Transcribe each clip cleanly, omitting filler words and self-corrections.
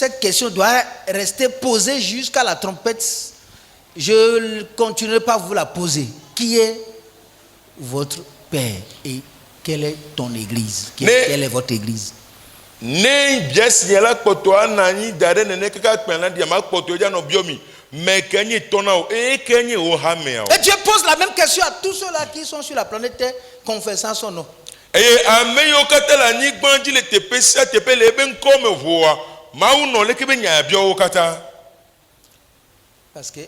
cette question doit rester posée jusqu'à la trompette, je ne continuerai pas à vous la poser. Qui est votre père et quelle est ton église? Quelle est votre église? Ne bias yala koto anani dare ne kaka kpena dia ma koto ja no biomi mais kenye tonao e kenye o hamea. Et Dieu pose la même question à tous ceux-là qui sont sur la planète Terre confessant son nom. Et ameyo katala ni gbanji le tepesa tepele ben comme voa maou no le kebe nya bio kata. Parce que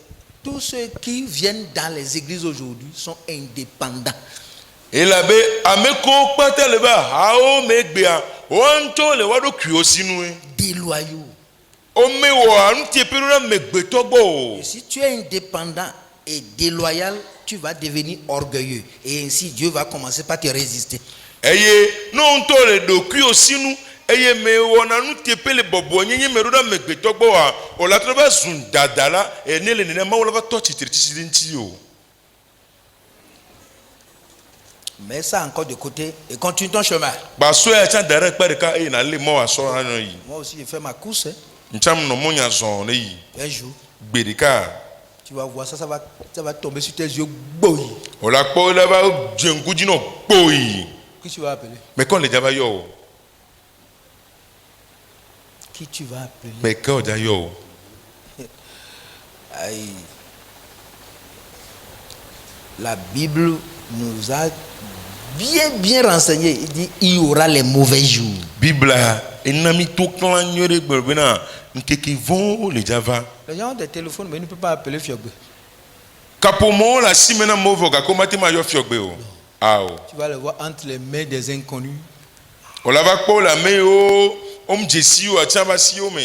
tous ceux qui viennent dans les églises aujourd'hui sont indépendants. Et là be ameko patele ba hao megbea onto le wado kuosinu Déloyaux. Et Et si tu es indépendant et déloyal, tu vas devenir orgueilleux. Et ainsi, Dieu va commencer par te résister. non to le do kuosinu eye me wona nu tepele bobo nyenye meruda megbetogbo wa o la traba zun dadala e ne le ne ma wala va to titiriti o. Mets ça encore de côté et continue ton chemin. Moi aussi, j'ai fait ma course. Un jour, tu vas voir ça, ça va tomber sur tes yeux. Boy. Qui tu vas appeler? Mais quand les java yo. Qui tu vas appeler? Mais quand yo. Aïe. La Bible nous a bien renseigné. Il dit il y aura les mauvais jours. Bible enami to kan nyore gbena nkeki vont les java. Les gens ont des téléphones mais ils ne peuvent pas appeler Fiogbe. Kapomo la simena movo ga komati ma yo Fiogbe o. Tu vas le voir entre les mains des inconnus. On la va ko la main o jesi o achaba si o me.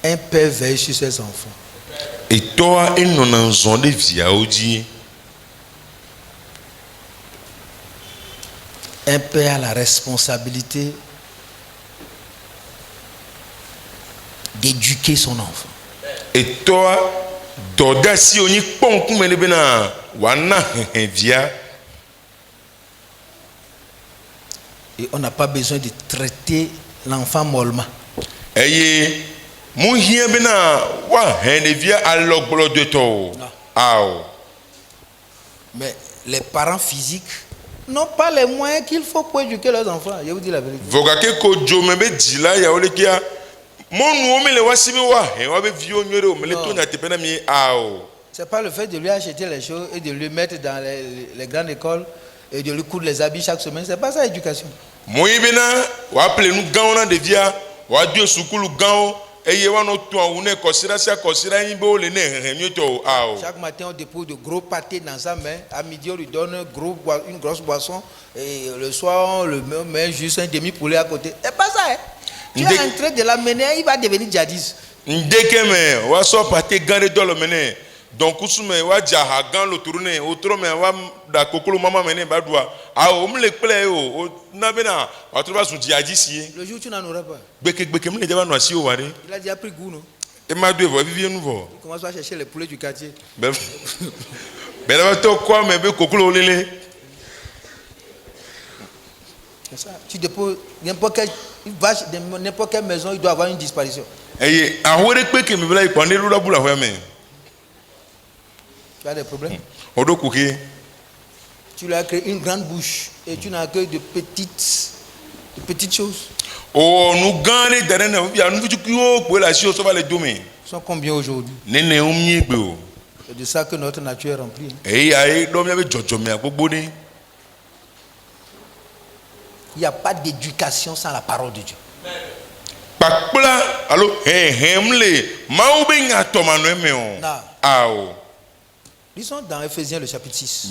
Un père veille sur ses enfants. Et toi, il n'en a jamais vu à Odi. Un père a la responsabilité d'éduquer son enfant. Et toi, doda si on y pon kumene bena wana via. Et on n'a pas besoin de traiter l'enfant mollement. Eye mon hien bena wa via aloglo de to. Mais les parents physiques n'ont pas les moyens qu'il faut pour éduquer leurs enfants. Je vous dis la vérité. Vogake ko jomebe dila ya olekia. Mon le wasibi wa he wa be vio nyore o mele to nya tepena mi C'est pas le fait de lui acheter les choses et de lui mettre dans les grandes écoles et de lui coudre les habits chaque semaine. C'est pas ça l'éducation. Moyibena wa appelé nous gaona de via wa dio sukulu gao eye wa no to awune kosira yimbe le ne mioto Chaque matin on dépose de gros pâtés dans sa main, à midi on lui donne une grosse boisson et le soir on le met juste un demi poulet à côté. C'est pas ça hein. Tu es en train de l'amener, il va devenir djihadiste. Ndekeme wa so pâté gande dans le mené. Donc kusume wa jaha gan lo tourner autrement wa da kokolo mama mené badwa o me le play o na bena wa trouva son djihadiste. Le jour où tu n'en auras pas. Beke me déjà no asi o ware. Il a déjà pris goût non. Et ma deux vivre nouveau. Il commence à chercher les poulets du quartier. Ben là to quoi me be kokolo lele. C'est ça. Tu déposes n'importe quelle vache, n'importe quelle maison, il doit avoir une disparition. Tu as des problèmes. Tu lui as créé une grande bouche et tu n'as que de petites choses. Nous gagnons Ils sont combien aujourd'hui? C'est de ça que notre nature est remplie. Il n'y a pas d'éducation sans la parole de Dieu. Lisons dans Ephésiens le chapitre 6.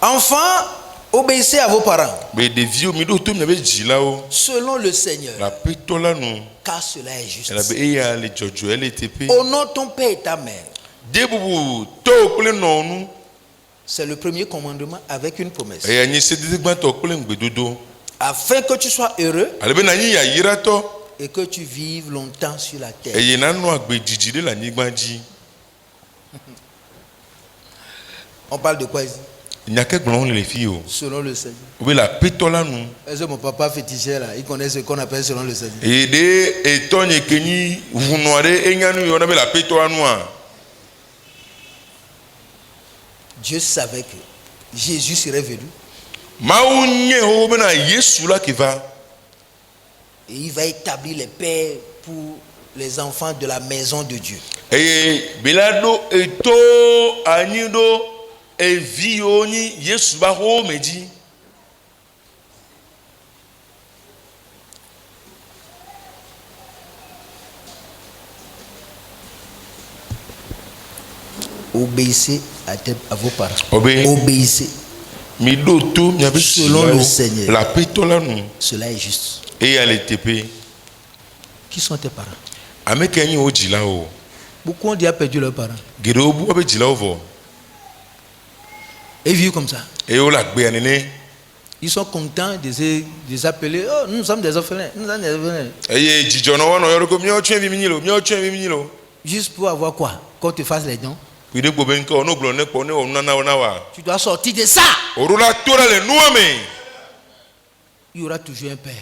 Enfants, obéissez à vos parents selon le Seigneur, car cela est juste. Honore ton père et ta mère. C'est le premier commandement avec une promesse, afin que tu sois heureux ale be na nyi yayirato et que tu vives longtemps sur la terre. eye na no agbe didi le la nyigba dzi. On parle de quoi ici? Nyake gblɔm le fi o. Selon le Seigneur. Obe la petɔ la nu. Est-ce que mon papa féticheur là, il connaît ce qu'on appelle selon le Seigneur? Eye de etɔ nye kenyi vunɔ aɖe enya nu yɔ na be la petɔ la nua. Dieu savait que Jésus serait venu. Mawu nye wo bena Yesu la ke va. Et il va établir les pères pour les enfants de la maison de Dieu. Eye bela do eto anyi do evi yo nyi Yesu ba ho meji. Obéissez à vos parents. Obé. Obéissez. Mi do to mi abe Selon le Seigneur. la petɔ la nu. Cela est juste. Eye ale tepe. Qui sont tes parents? Ame ke nyi wo dzila o. Beaucoup ont déjà perdu leurs parents. Geɖewo bu abe dzila wo vɔ. Et vivent comme ça. Eye wo le agbea nene. Ils sont contents de s'appeler. Oh, nous sommes des orphelins. Nous sommes des orphelins. Eye dzidzɔ nɔ wɔnɔ yɔrɔ ko miawo tsyɔ vi mi nyi lo, miawo tsyɔ vi mi nyi lo. Juste pour avoir quoi? Qu'on te fasse les dons. Kui de gbo be ŋkɔ no gblɔ ne kpɔ ne wɔ nunana wo na wa. Tu dois sortir de ça. Oɖo la to ɖe le nua me. Il y aura toujours un père.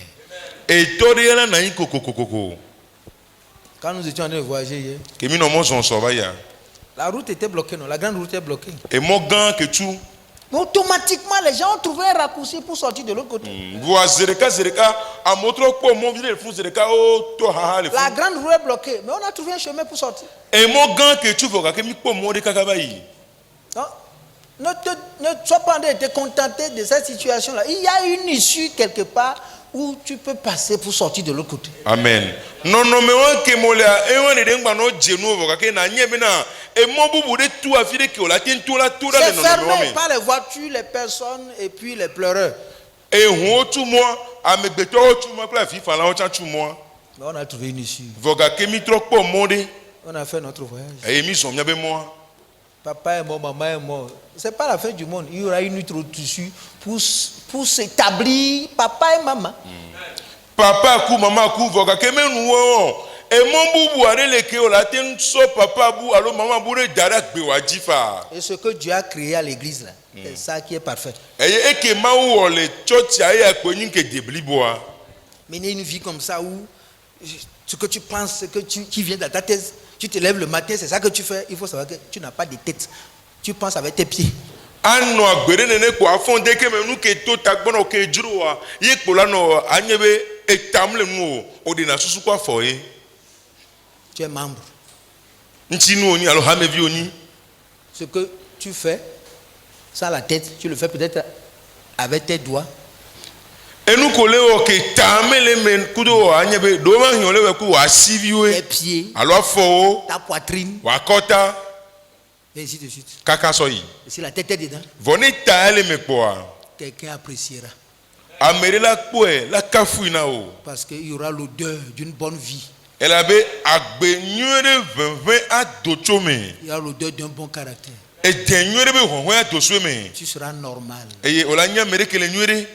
Etɔ ɖe yɛlɛ na nyi kokokokoko. Quand nous étions en train de voyager hier, Ke mi nɔ mɔ zɔn sɔ va ya. la route était bloquée, non? La grande route était bloquée. Emɔ gã ke tu. Mais automatiquement, les gens ont trouvé un raccourci pour sortir de l'autre côté. Voa zereka amewo trɔ kpɔ mɔ vi ɖe le fu zereka wo to haha le fu. La grande route est bloquée, mais on a trouvé un chemin pour sortir. Emɔ gã ke tu vɔ gake mi kpɔ mɔ ɖe kaka va yi. Non? Ne sois pas en train de te contenter de cette situation-là. Il y a une issue quelque part où tu peux passer pour sortir de l'autre côté. Amen. Nɔnɔme wɔn ke mo lea ewa ne ɖe ŋgba nɔ dze nu vɔ gake na nye bena emɔ bubu ɖe tu afi ɖe ke o la te to la to ɖa C'est le nɔnɔme fermé wɔn me. par les voitures, les personnes et puis les pleureurs. Ehuwo tu mɔ, amegbetɔwo tu mɔ kple afifalawo tsa tu mɔ. Mais on a trouvé une issue. Vɔ gake mi trɔ kpɔ mɔ ɖe On a fait notre voyage. eye mi zɔn miabe mɔa. Papa est mort, maman est mort. C'est pas la fin du monde. Il y aura une autre tissu pour s'établir papa et maman. Papa ku mama ku vɔ gake menu wɔ emɔ bubu aɖe le ke o la te sɔ papa bu alo mama bu ɖe da ɖe agbe wa dzi fa. Et ce que Dieu a créé à l'église là, c'est ça qui est parfait. Eye eke mawu wɔ le tsɔtsia ye akpɔ nyi ke de bliboa. Mener une vie comme ça où ce que tu penses, ce que qui vient dans ta tête, tu te lèves le matin, c'est ça que tu fais. Il faut savoir que tu n'as pas de tête. Tu penses avec tes pieds. Anɔ agbe ɖe nene ko afɔ de ke me nu ke to ta gbɔnɔ ke dzro wa ye kpo la nɔ anye be etam le nu o ɖena susu kɔ afɔ ye. Tu es membre. Ŋtinu onyi alo hamevi onyi. Ce que tu fais sans la tête, tu le fais peut-être avec tes doigts. Enu ko le wɔ ke tame le me kudo anye be ɖo ma hiã le wɔ ku wɔ asiviwoe Tes pieds, alo afɔwo ta poitrine, wɔ akɔta et ainsi de suite. kaka sɔ yi. Et si la tête est dedans, Vɔ ne ta le me kpɔa quelqu'un appréciera. ame ɖe la kpɔe la kafui na o. Parce qu'il y aura l'odeur d'une bonne vie. Elabe agbe nyuie ɖe ʋeʋẽ ado tso me. Il y aura l'odeur d'un bon caractère. Ede nyuie ɖe be hɔhɔe ado so me. Tu seras normal. Eye o la nye ame ɖe ke le nyuie ɖe.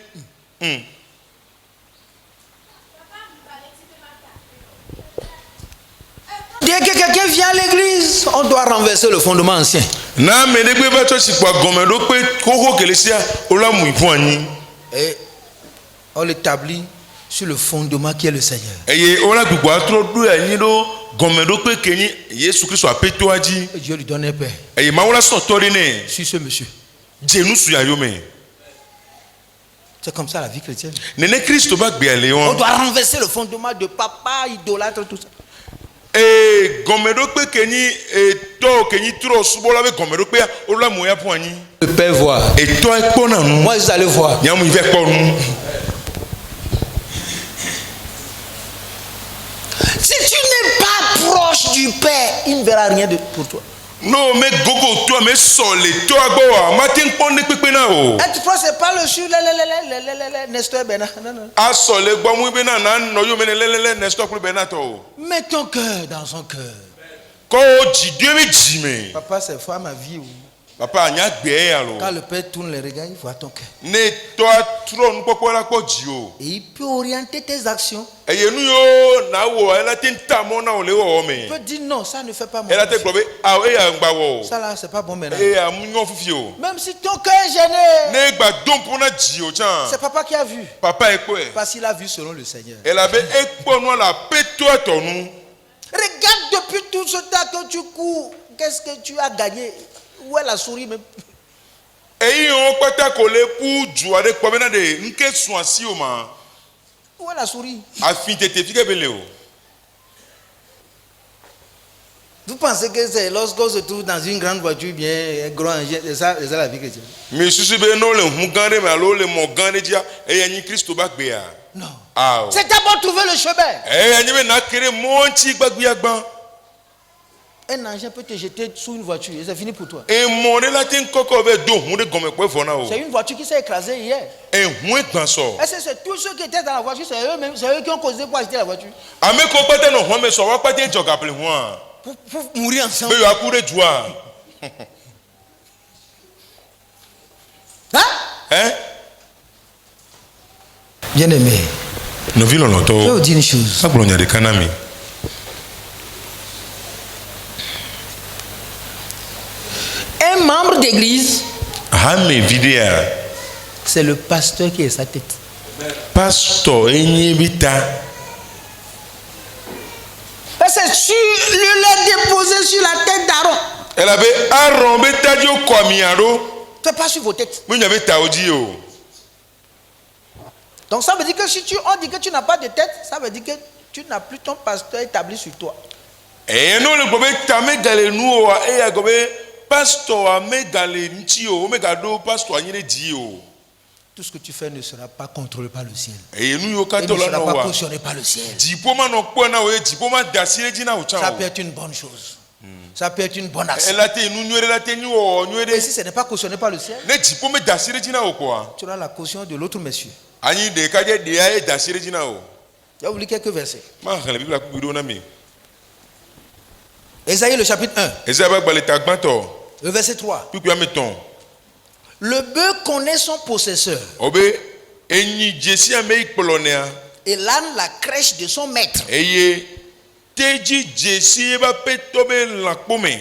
Dès que quelqu'un vient à l'église, on doit renverser le fondement ancien. Na ame ɖe gbe va tsɔ si kpɔ gɔmeɖokpe xoxo ke le sia o la mu iƒu anyi. Et on l'établit sur le fondement qui est le Seigneur. Eye o la gbogbo atrɔ ɖo anyi ɖo gɔmeɖokpe ke nyi Yesu Kristo apetoa dzi. Et Dieu lui donne un père Eye Mawu la sɔ tɔ ɖe nɛ. sur ce monsieur. Dze nu su ya yome. C'est comme ça la vie chrétienne. Nene Kristo ba gbea le On wɔn. doit renverser le fondement de papa, idolâtre, tout ça. Gɔmeɖokpe ke nyi etɔ ke nyi trɔ subɔla be gɔmeɖokpea o la mu ya ƒu anyi. Le père voit. Etɔ ekpɔna nu. Moi, vous allez voir. Nyamu yi vɛ kpɔ nu. Si tu n'es pas proche du père, il ne verra rien pour toi. No me gogo to me sɔ le tɔa gbɔ wa ma te ŋkpɔ ne kpekpe na o. Être proche, c'est pas le sur Nestor Bernard. Non, non. Asɔ le gbɔ mu be na na nɔ yome ne lelele Nestor kple bena tɔ o. Mets ton cœur dans son cœur. Kɔ o dzi do ebe dzi me. Papa, c'est foi ma vie. papa anya gbé alo Quand le père tourne les regards, il voit ton cœur. ne toi tron poko la ko jio Et il peut orienter tes actions. e yenu yo na wo ela tin tamo na o le wo me Il peut dire non, ça ne fait pas mon ela te affaire. globe a e ya ngba wo Ça là, c'est pas bon maintenant. e ya munyo fifio Même si ton cœur est gêné, ne gba dompo na jio chan c'est papa qui a vu. papa e ko e Parce qu'il a vu selon le Seigneur. ela be e po no la peto atonu Regarde depuis tout ce temps que tu cours. Qu'est-ce que tu as gagné? Où est la souris même? eyi on pata ko le pu ju ade ko be na de nke sun asi o ma Où est la souris? afin tete fike bele o Vous pensez que c'est lorsqu'on se trouve dans une grande voiture bien, un grand engin, c'est ça la vie chrétienne? mi susu be no le hu gande me alo le mo gande dia e ya ni Kristo ba gbe ya Non. ah C'est d'abord trouver le chemin. e ya ni be na kere monti gbagbe agban Un engin peut te jeter sous une voiture et c'est fini pour toi. e mo ne la tin koko be do hu de gome po fona o C'est une voiture qui s'est écrasée hier. e hu egban so Est-ce que c'est tous ceux qui étaient dans la voiture, c'est eux-mêmes, c'est eux qui ont causé pour acheter la voiture? ame ko pata no hu me so wa pata joga ple hu a Pour mourir ensemble. be yo akure jua Hein? hein Bien aimé, no vi lo je vais to vous dire une chose. sa glonya de kanami Un membre d'église, ha me videa c'est le pasteur qui est sa tête. pastor enyi bita Et c'est sur lui l'a déposé sur la tête d'Aaron. ela be Aaron be tadio kwamiaro C'est pas sur vos têtes. munya be taoji o Donc ça veut dire que si on dit que tu n'as pas de tête, ça veut dire que tu n'as plus ton pasteur établi sur toi. e no le gobe tame gale nu o e ya gobe pastor ame gale nti o me gado pastor anyire di o Tout ce que tu fais ne sera pas contrôlé par le ciel. e nu yo Et ka to ne la sera no pas wa cautionné par le ciel. diploma no po na o e diploma dasire ji na o Ça chan peut o être une bonne chose. Ça peut être une bonne action. ela te nu nyore la te ni o nyore Et si ce n'est pas cautionné par le ciel, ne diploma dasire ji na o kwa tu auras la caution de l'autre monsieur. anyi de ka je de ya e dasire ji na o Je vais vous lire quelques versets. ma kan le bibla ku do na mi Ésaïe le chapitre 1, eza ba gbale ta gbanto le verset 3. piku ya meton Le bœuf connaît son possesseur obe enyi jesi ame ikpolonea et l'âne la crèche de son maître. eye teji jesi ba peto be lakpome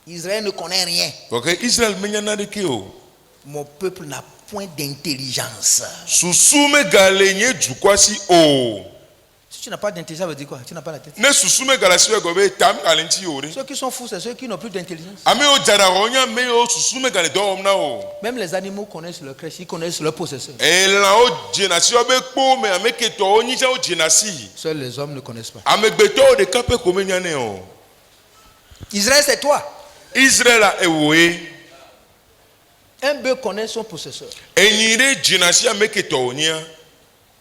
Israël ne connaît rien. ok Israel menya na de ke o Mon peuple n'a point d'intelligence. susume gale nye jukwasi o Si tu n'as pas d'intelligence, ça veut dire quoi? Tu n'as pas la tête. ne susume gala siwe gobe tam gale nti o re Ceux qui sont fous, c'est ceux qui n'ont plus d'intelligence. ame o jara ronya me o susume gale do omna o Même les animaux connaissent leur crèche, ils connaissent leur possesseur. la o jenasi obe kpo me ame ke to onyi ja o jenasi Seuls les hommes ne connaissent pas. ame gbeto o de kape ko menya ne o Israël, c'est toi. Israel a ewoe Un bœuf connaît son possesseur, enyi re jenasi ame ke to onya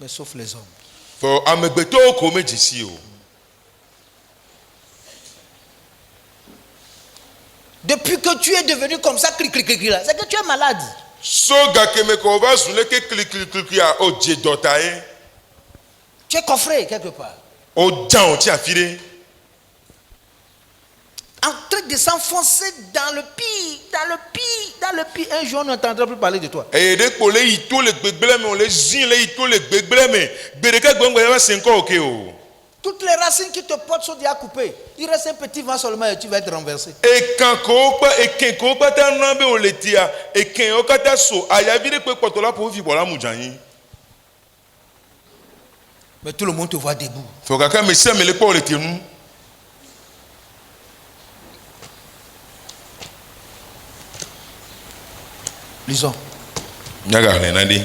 mais sauf les hommes. for amegbeto ko me jesi o Depuis que tu es devenu comme ça, clic, clic, clic, là, c'est que tu es malade. so gakeme ko ba zule ke klik ya o je dota e Tu es coffré quelque part. o jan o ti afire En train de s'enfoncer dans le pire, dans le pire, dans le pire. Un jour, on n'entendra plus parler de toi. e de ko le ito le gbegbele me o le zin le ito le gbegbele me gbereka gbongbo ya ba se nko oke o Toutes les racines qui te portent sont déjà coupées. Il reste un petit vent seulement et tu vas être renversé. e kan ko pa e ken ko pa ta na be o le tia e ken o kata so aya bi de pe poto la po fi bola mu jan yin Mais tout le monde te voit debout. fo kaka me se me le po o le tenu Lisons. nyaga le na di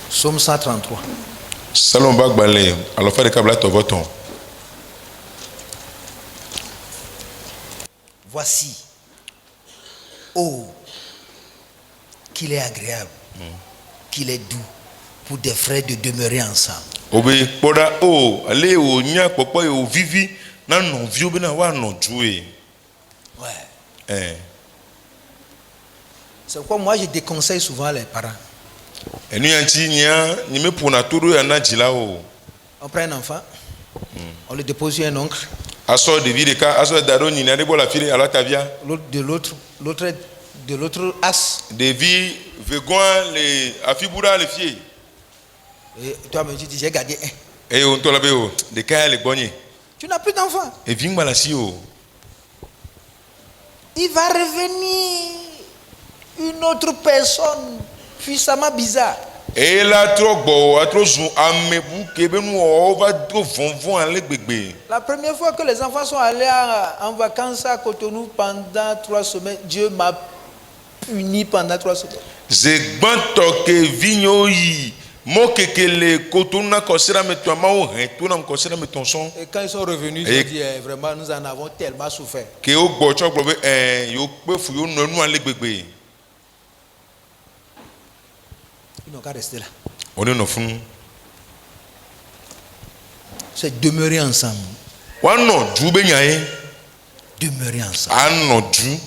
Psaume 133. salon ba gbale alo fa de kabla to voton Voici. Oh, qu'il est agréable, qu'il est doux pour des frères de demeurer ensemble. obe kpoda o ale o nya popo e o vivi na no vi obe na wa no jue Ouais. C'est pourquoi moi je déconseille souvent les parents. enu yanti nya ni me pona toro ya na jila o On prend un enfant, on le dépose sur un oncle, Aso devi de ka aso daro ni na de bola fire ala tavia. De l'autre as. Devi vegoin les afibura les filles. Et toi me dis j'ai gardé un. Et on tola beo de ka les bonnier. Tu n'as plus d'enfant. Et ving malasi o. Il va revenir une autre personne puissamment bizarre. Et la trop beau, a trop zoom, amebu kebenu o va trop von aller bébé. La première fois que les enfants sont allés en vacances à Cotonou pendant 3 semaines, Dieu m'a puni pendant 3 semaines. Zegbanto ke vigno yi, mo kekele Cotonou na kosera meto ma o hen, to na kosera meton son. Et quand ils sont revenus, ils ont dit vraiment nous en avons tellement souffert. Ke o gbo cho gbo yo pe fu yo nu aller bébé. Ils n'ont qu'à rester là. On est no fun. C'est demeurer ensemble. Wano ju be nyae. Demeurer ensemble. Ano ju.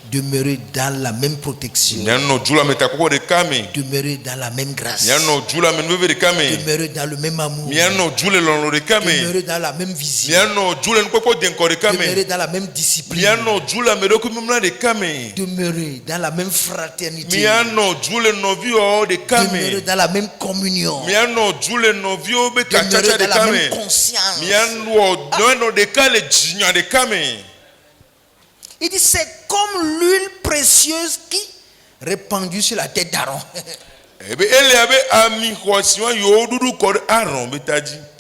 Demeurer dans la même protection. Nyano ju la meta koko de kame. Demeurer dans la même grâce. Nyano ju la menve de kame. Demeurer dans le même amour. Nyano ju le lonlo de kame. Demeurer dans la même vision. Nyano ju le nkoko de nkore kame. Demeurer dans la même discipline. Nyano ju la medoku mumla de kame. Demeurer dans la même fraternité. Nyano ju le novio de kame. Demeurer dans la même communion. Nyano ju le novio be kachacha Demeurer de dans la kame. même conscience. Nyano de kale jinya de kame. Il dit c'est comme l'huile précieuse qui répandue sur la tête d'Aaron.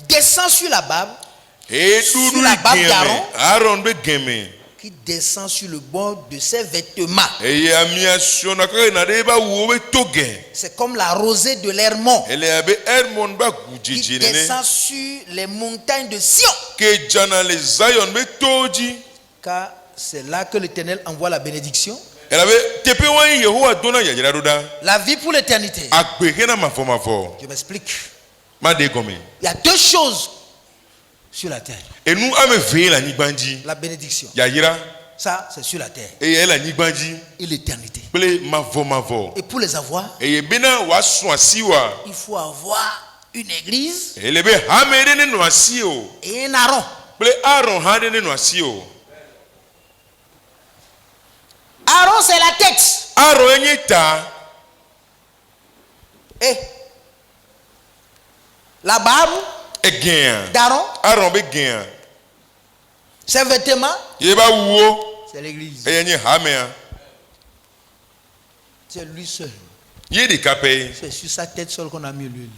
Descend sur la barbe. Sur la barbe d'Aaron. Qui descend sur le bord de ses vêtements. C'est comme la rosée de l'Hermon. Qui descend sur les montagnes de Sion. Car c'est là que l'Éternel envoie la bénédiction. La vie pour l'éternité. Je m'explique. Il y a 2 choses sur la terre. La bénédiction. Ça, c'est sur la terre. Et l'éternité. Et pour les avoir, il faut avoir une église et un Aaron. Aaron, c'est la tête. Et la barbe d'Aaron, ses vêtements, c'est l'église. C'est lui seul. C'est sur sa tête seule qu'on a mis l'huile.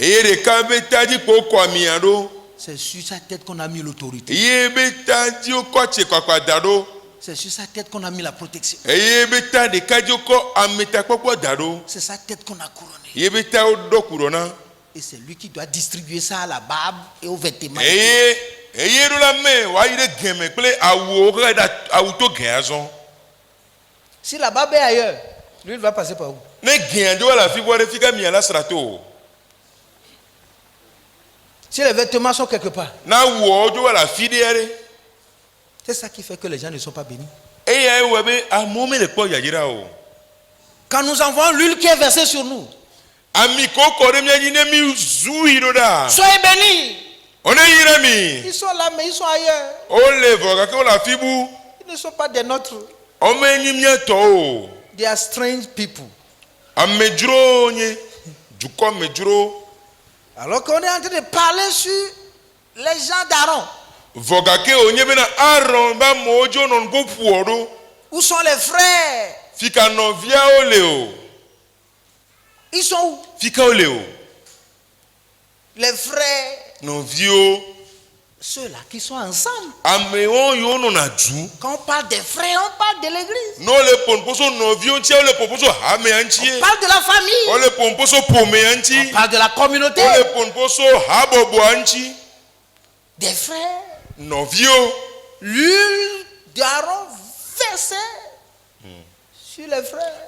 C'est sur sa tête qu'on a mis l'autorité. C'est sur sa tête qu'on a mis la protection. C'est sa tête qu'on a couronné. Et c'est lui qui doit distribuer ça à la barbe et aux vêtements. Si la barbe est ailleurs, lui il va passer par où? Si les vêtements sont quelque part, c'est ça qui fait que les gens ne sont pas bénis. Quand nous envoyons l'huile qui est versée sur nous, soyez bénis. Ils sont là, mais ils sont ailleurs. Ils ne sont pas des nôtres. They are strange people. Alors qu'on est en train de parler sur les gens d'Aaron. Où sont les frères? Ils sont où? Les frères, ceux-là qui sont ensemble. Quand on parle des frères, on parle de l'église. On parle de la famille. On parle de la communauté. Des frères. L'huile d'Aaron versée sur les frères.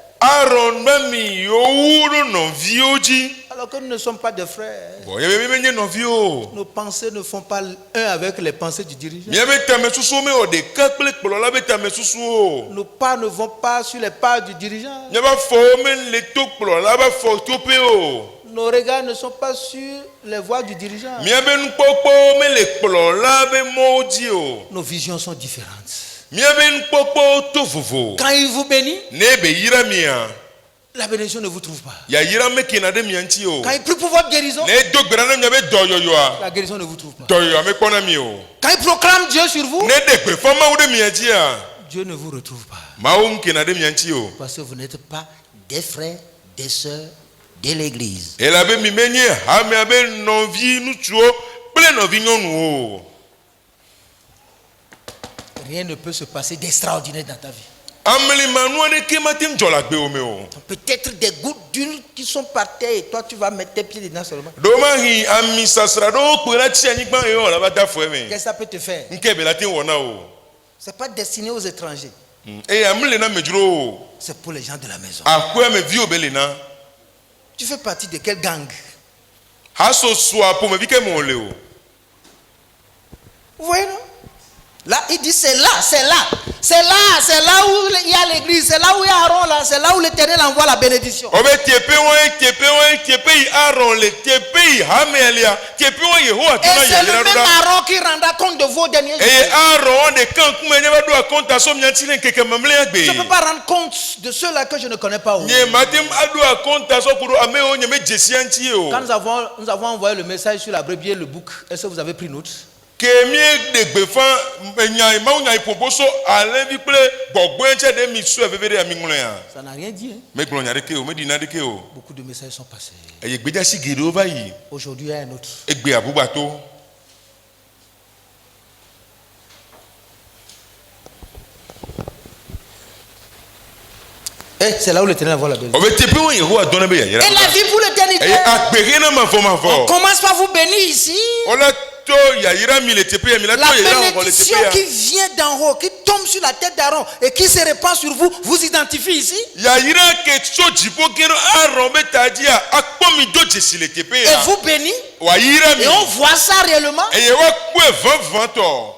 Alors que nous ne sommes pas des frères. Nos pensées ne font pas un avec les pensées du dirigeant. Nos pas ne vont pas sur les pas du dirigeant. nos regards ne sont pas sur les voies du dirigeant. Miabe nukpokpo me le kplɔla be mɔwo dzi o. Nos visions sont différentes. Miabe nukpokpo to vovo. Quand il vous bénit, Ne be yira mia. la bénédiction ne vous trouve pas. Ya yira me kina de mia ntsi o. Quand il prie pour votre guérison, Ne do gbera na miabe dɔyɔyɔa. la guérison ne vous trouve pas. Dɔyɔyɔa me kpɔna mi o. Quand il proclame Dieu sur vous, Ne de gbe fɔ mawu de mia dzia. Dieu ne vous retrouve pas. Mawu nkina de mia ntsi o. Parce que vous n'êtes pas des frères, des sœurs de l'église. Elabe mi me nye hame abe nɔvi nutsuwo kple nɔvi nyɔnuwo o. Rien ne peut se passer d'extraordinaire dans ta vie. Amelimanu aɖeke mate ŋu dzɔ le agbe wo me o. Peut-être des gouttes d'huile qui sont par terre et toi tu vas mettre tes pieds dedans seulement. Domahi ami sasra ɖewo kpe la tsi anyigba eye wòle va da afɔ me. Qu'est-ce que ça peut te faire? Nke be la te wɔna o. C'est pas destiné aux étrangers. Eye ame le na amedzro o. C'est pour les gens de la maison. Akue ameviwo be le na. Tu fais partie de quel gang? Hasosoa ƒomevi ke me wòle o. Vous voyez, non? Là, il dit c'est là, c'est là. C'est là où il y a l'église, c'est là où il y a Aaron, là, c'est là où l'Éternel envoie la bénédiction. Obe teƒe yi Aaron le teƒe yi Hamelia teƒe wo Yehowa Et tuna c'est le yayra même ɖo ɖa. Aaron qui rendra compte de vos derniers jours. Eye Aaron ɖeka ŋkume nye va ɖo akɔnta so mia ŋuti le ŋkeke mamlɛa gbe. Je ne peux pas rendre compte de ceux-là que je ne connais pas. Nye mate aɖo akɔnta so ku ɖo amewo nye me dzesia ŋuti o. Quand nous avons envoyé le message sur la brebis et le bouc, est-ce que vous avez pris note? Ke mie de gbefa nya mawu nya iƒoƒo alevi kple gbɔgbɔe tse ɖe mi sue veve ɖe ami ŋlɔa. Ça n'a rien dit. Hein? Me gblɔ nya ɖeke o, me ɖi na ɖeke o. Beaucoup de messages sont passés. Eye gbedasi geɖewo va yi. Aujourd'hui, il y a un autre. Egbe abubato. Et c'est là où l'Éternel envoie la bénédiction. Obe teƒe wo Yehowa dɔna be yayra. Et la vie pour l'éternité. Eye agbege na On mavɔ. commence par vous bénir ici. Wole to yayra mi le teƒe ya mi la to La yayra wɔ le bénédiction teƒe ya. qui vient d'en haut, qui tombe sur la tête d'Aaron et qui se répand sur vous, vous identifie ici. Yayra ke tso dziƒo ke ɖo Aaron be ta dzia akpɔ mi do dzesi le teƒe Et ya. vous bénit. Wayra mi. Et on voit ça réellement. Eye woakpɔe vevãtɔ.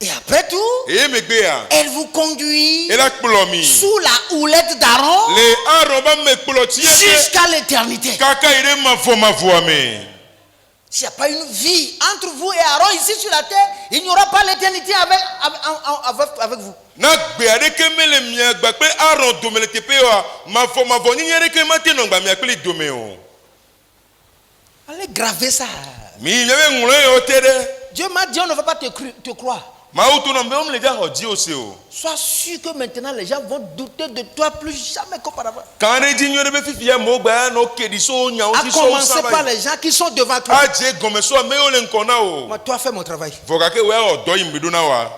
Et après tout, Eye megbea. elle vous conduit Ela kplɔ mi. sous la houlette d'Aaron Le Aaron ba me kplɔ tia ke jusqu'à l'éternité. kaka yi ɖe mavɔmavɔa me. S'il n'y a pas une vie entre vous et Aaron ici sur la terre, il n'y aura pas l'éternité avec vous. Na gbe aɖeke me le mia gba kple Aaron dome le teƒe wa mavɔmavɔ nyinyi aɖeke mate nɔ gba mia kple dome o. Allez graver ça. Mi miabe ŋlɔ yewo te ɖe. Dieu m'a dit on ne va pas te croire. Mawu to na be womle dza xɔ dzi o se o. Sois sûr que maintenant les gens vont douter de toi plus jamais qu'auparavant. Kan ɖe dzi nyuie ɖe be fifi ya amewo gba ya nɔ ke ɖi so nyawo À dzi so commencer par saba yi. les gens qui sont devant toi. Adze gɔme so amewo le ŋkɔ na o. Moi, toi, fais mon travail. Vɔ gake woya wɔ dɔ yi mi ɖo na wa.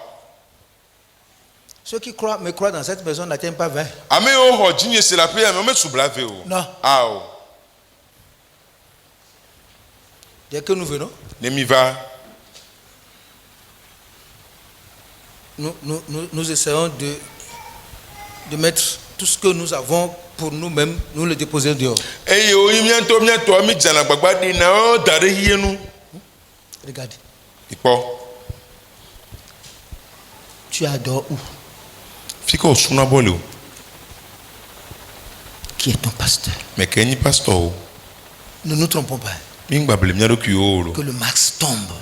Ceux qui me croient dans cette maison n'atteignent pas 20. Ame yiwo xɔ dzinye se la ƒe ya me me subla ve o. Non. Ao. Dès que nous venons, Ne mi va. nous essayons de mettre tout ce que nous avons pour nous-mêmes, nous le déposer dehors. Eye wo yi miaŋtɔ miatɔ mi dzana gbagba ɖi na wo da ɖe hie nu. Regarde, Ikpɔ. tu adores où? Fi ke wo suna bɔ le o. Qui est ton pasteur? Mɛ ke nyi pastɔ o. Ne nous trompons pas. Mi ŋgba ble mia ɖokui o Que lo. le max tombe.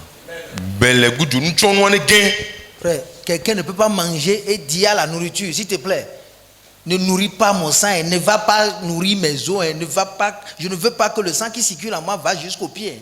Bele gudu nutsɔnu ne gɛ. Frère, quelqu'un ne peut pas manger et dire à la nourriture, s'il te plaît, ne nourris pas mon sang et ne va pas nourrir mes os et je ne veux pas que le sang qui circule en moi va jusqu'au pied.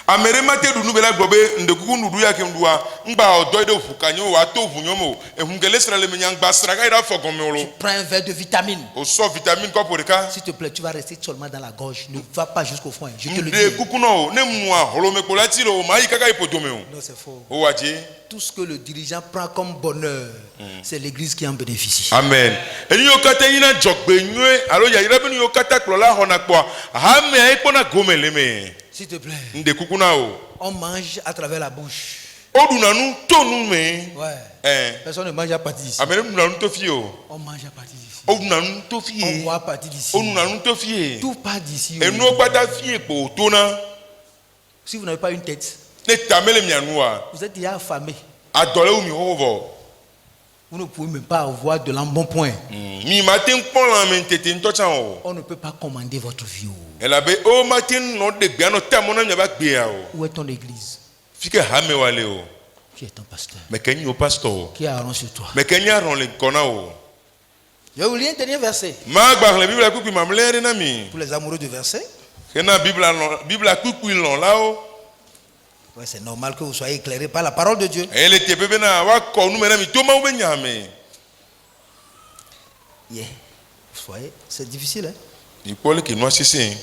Ame ɖe ma te ɖu nu be la gblɔ be ŋdekuku nuɖu ya ke ŋɖua ŋgba ɔdɔ yi ɖe ʋu kanyi o wòato ʋu nyɔme o ehu ke le sra le me nya ŋgba sra ka yi ɖe afɔ gɔme o lo. Prends un verre de vitamine. O sɔ vitamine kɔpu ɖeka. S'il te plaît, tu vas rester seulement dans la gorge. Ne va pas jusqu'au fond. Je te le Ŋɖe dis. kuku nɔ o ne mua hlome kpo la ti le o ma yi kaka yi ƒodome o. Non, c'est faux. O wa dze. Tout ce que le dirigeant prend comme bonheur, c'est l'église qui en bénéficie. Amen. Enu yiwo katã yina dzɔgbe nyuie alo yayra be nu yiwo katã kplɔla xɔna kpɔa hamea yi kpɔna gome le me. S'il te plaît, Ŋɖe kuku na o. on mange à travers la bouche. O ɖuna nu to nu me. Ouais. Personne ne mange à partir d'ici. Ame ɖe ɖuna nu to fie o. On mange à partir d'ici. O ɖuna nu to On fie. boit à partir d'ici. O ɖuna nu to fie. Tout part d'ici. Enuwo kpata fie kpo o tona. Si vous n'avez pas une tête, Ne tame le mia nua. vous êtes déjà affamé. Adɔ le wu mi xoxo vɔ. Vous ne pouvez même pas avoir de l'embonpoint. Mi ma te ŋu kpɔ lãme tete ŋutɔ tsã o. On ne peut pas commander votre vie. Elle avait au matin non de bien au temps on a pas bien. Où est ton église? Fike hame wale o. Qui est ton pasteur? Mais kenyi au pasteur. Qui a Aaron sur toi? Mais kenyi a ron le kona o. Je vais vous lire un dernier verset. Ma gba la Bible a kuku mamlere na mi. Pour les amoureux du verset. Kena Bible a kuku lon là o. Ouais, c'est normal que vous soyez éclairés par la parole de Dieu. Elle était bébé na wa ko nu mena mi to ma ube nyame. Yeah. Vous voyez, c'est difficile, hein? Il parle que nous c'est.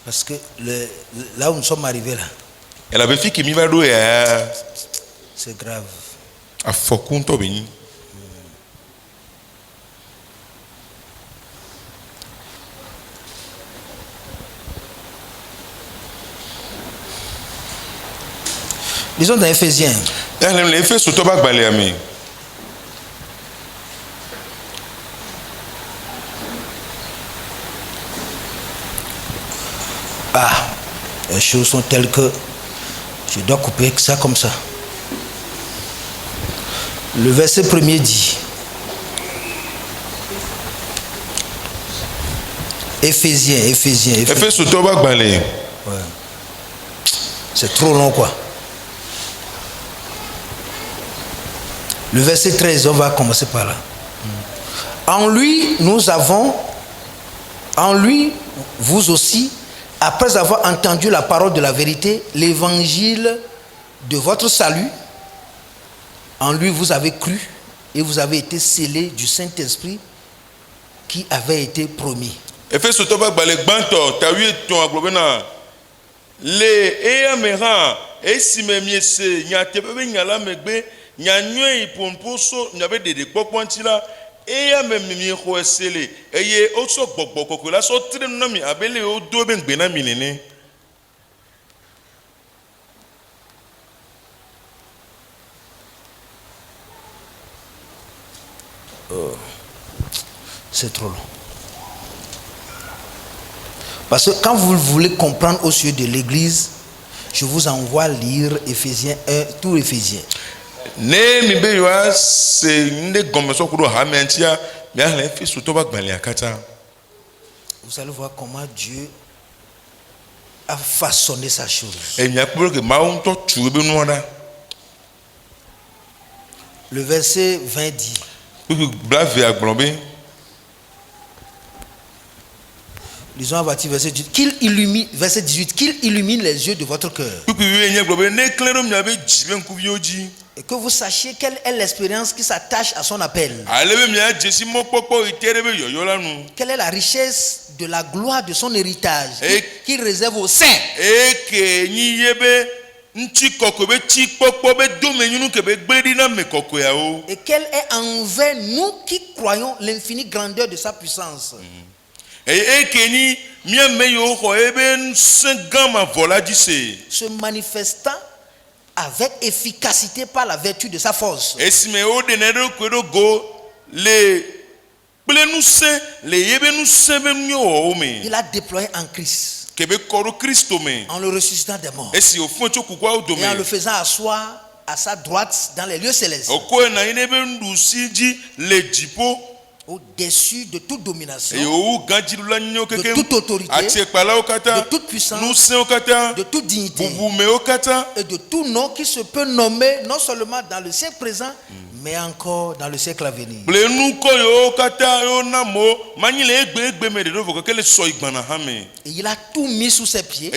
Parce que là où nous sommes arrivés là, Elle avait fait que mi va do ya. c'est grave. A fokun to beni. Disons dans Éphésiens. Elle les fait surtout pas balé ami. Ah, les choses sont telles que je dois couper ça comme ça. Le verset premier dit, Éphésiens. Elle fait surtout pas balé. Ouais. C'est trop long quoi. Le verset 13, on va commencer par là. En lui, vous aussi, après avoir entendu la parole de la vérité, l'évangile de votre salut, en lui vous avez cru et vous avez été scellés du Saint-Esprit qui avait été promis. Efeso to ba gbale gbanto tawi ton aglobena le eyamera esime miese nyate bebe nyala megbe nyanwe iponposo nyabe dede popontila eyamemi ho esele eye oso gbogbo kokola so tire na mi abele o do be ngbe na mi nene. C'est trop long. Parce que quand vous voulez comprendre au sujet de l'église, je vous envoie lire Éphésiens 1, tout Éphésiens. Ne mi be yo se nde gomeso kudo hamentia mi ala fi so to ba gbale akata. Vous allez voir comment Dieu a façonné sa chose. E mi akpo ke ma on to tu be nu oda. Le verset 20 dit. Brave agbonbe. Lisons à partir verset 18. Qu'il illumine, verset 18, qu'il illumine les yeux de votre cœur. Et que vous sachiez quelle est l'expérience qui s'attache à son appel. Quelle est la richesse de la gloire de son héritage qu'il réserve aux saints. Et quelle est envers nous qui croyons l'infinie grandeur de sa puissance. Se manifestant avec efficacité par la vertu de sa force. Il a déployé en Christ, en le ressuscitant des morts, et en le faisant asseoir à sa droite dans les lieux célestes, au-dessus de toute domination, de toute autorité, de toute puissance, de toute dignité et de tout nom qui se peut nommer non seulement dans le siècle présent, mais encore dans le siècle à venir. Et il a tout mis sous ses pieds.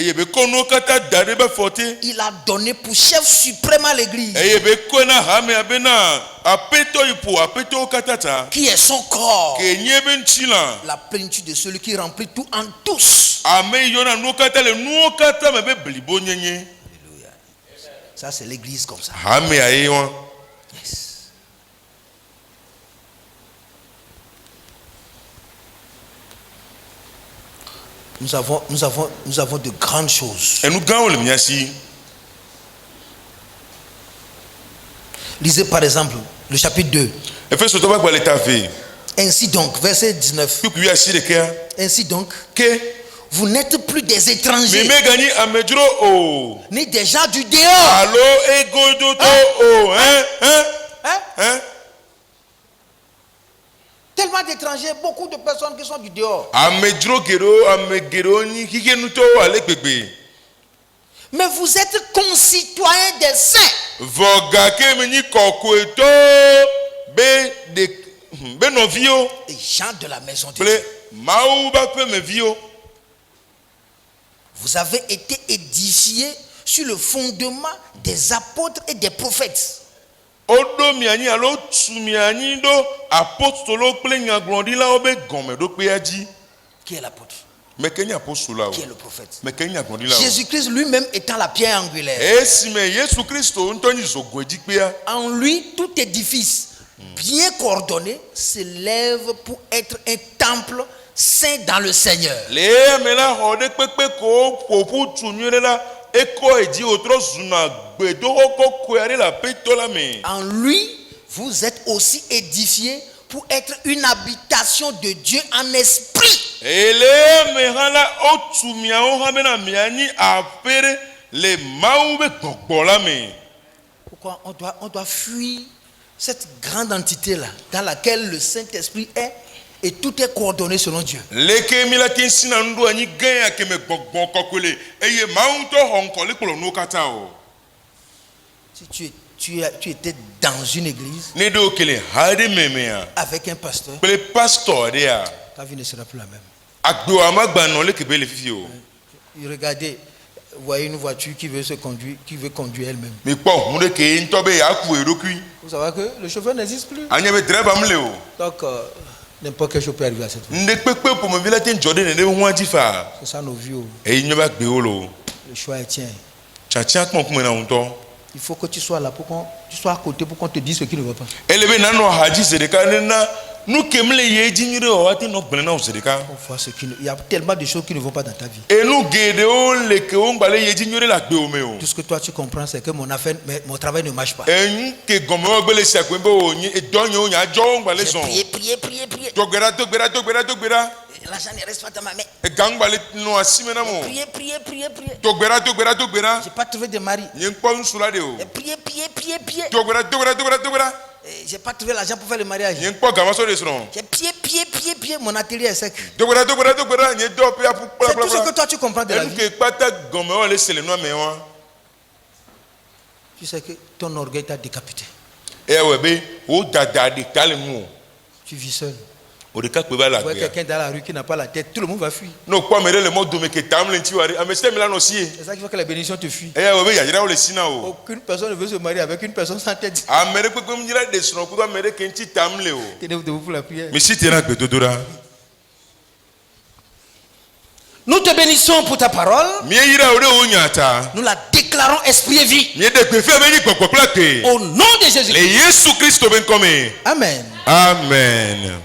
Il a donné pour chef suprême à l'église, qui est son corps, la plénitude de celui qui remplit tout en tous. Alléluia. Ça c'est l'église comme ça. Yes. Nous avons de grandes choses. Lisez par exemple le chapitre 2. Ainsi donc, verset 19. Ainsi donc, vous n'êtes plus des étrangers, ni des gens du dehors. Tellement d'étrangers, beaucoup de personnes qui sont du dehors. Amedzro gero, amegero ni kikenuto alekpekpe. Mais vous êtes concitoyens des saints. Voga ke meni kokoeto be novio. Et gens de la maison de Ple Dieu. mauba pe mevio. Vous avez été édifiés sur le fondement des apôtres et des prophètes. Odo miani alo tsumiani do apostolo ple nyaglondila obe gome do peaji. Qui est l'apôtre? Mais Kenya apostolo Qui est le prophète? mais Kenya glondila. Jésus-Christ lui-même étant la pierre angulaire. Esi me Yesu Kristo ntoni zogweji pea. En lui, tout édifice bien coordonné s'élève pour être un temple saint dans le Seigneur. Le mena hode pepe ko popu tunyere la eko eji otro zuna gbedo ko kwere la petola me. En lui, vous êtes aussi édifiés pour être une habitation de Dieu en esprit. Ele me hala otumia o hamena miani apere le maube gbogbola me. Pourquoi on doit fuir cette grande entité-là dans laquelle le Saint-Esprit est et tout est coordonné selon Dieu. Leke milati sina ndo ani ganya ke me gbogbo kokole eye maunto honkole kolo no kata o. Si tu étais dans une église Ne do kele hade memea. avec un pasteur, Pele pastor dia. ta vie ne sera plus la même. Agbo amagba no le kebe le fifi o. Regardez, vous voyez une voiture qui veut conduire elle-même. Mi po hunde ke ntobe ya ku erokui. Vous savez que le chauffeur n'existe plus. Anya be driver mle o. Donc, n'importe quel chauffeur peut arriver à cette voiture. Nde pepe po me vilati njode ne de huanji fa. C'est ça nos vies. E nyoba gbe o lo. Le choix est tien. Chacha kon kuma na unto. Il faut que tu sois là pour qu'on tu sois à côté pour qu'on te dise ce qui ne va pas. Elebe na no haji zedeka na nu kemle ye jinyire o ati no gbele na zedeka. On voit ce qui il y a tellement de choses qui ne vont pas dans ta vie. E nu gede o le ke o ngbale ye jinyire la gbe o me o. Tout ce que toi tu comprends c'est que mon affaire, mon travail ne marche pas. En ke gomo o gbele se akwe be o yin e donyo o nya jo ngbale son. Prier. Dogbera. L'argent ne reste pas dans ma main. E gangbale no asime na mo. Prier. Dogbera. J'ai pas trouvé de mari. Yin po nsula de o. Prier. Dogbera. J'ai pas trouvé l'argent pour faire le mariage. Yin po gamaso de son. J'ai pied. Mon atelier est sec. Dogbera. Yin do pe apu C'est tout ce que toi tu comprends de la En vie. ke pata gomo o le sele no me wa. Tu sais que ton orgueil t'a décapité. E we be o dada de kale mu. Tu vis seul. O de ka pe ba la Tu vois gbe. quelqu'un dans la rue qui n'a pas la tête, tout le monde va fuir. No kwa mere le mo do me ke tamle nti wari. Ameste mila no sie. C'est ça qui fait que les bénédictions te fuient. E we be ya jira o le sina o. Aucune personne ne veut se marier avec une personne sans tête. Amere pe mu jira de sono ku amere ke nti tamle o. Tenez-vous debout pour la prière. Mi si tena gbe dodora. Nous te bénissons pour ta parole. Mi yira o de o nyata. Nous la déclarons esprit et vie. Mi de gbe fe be ni gbogbo plake. Au nom de Jésus. Le Yesu Kristo ben come. Amen. Amen.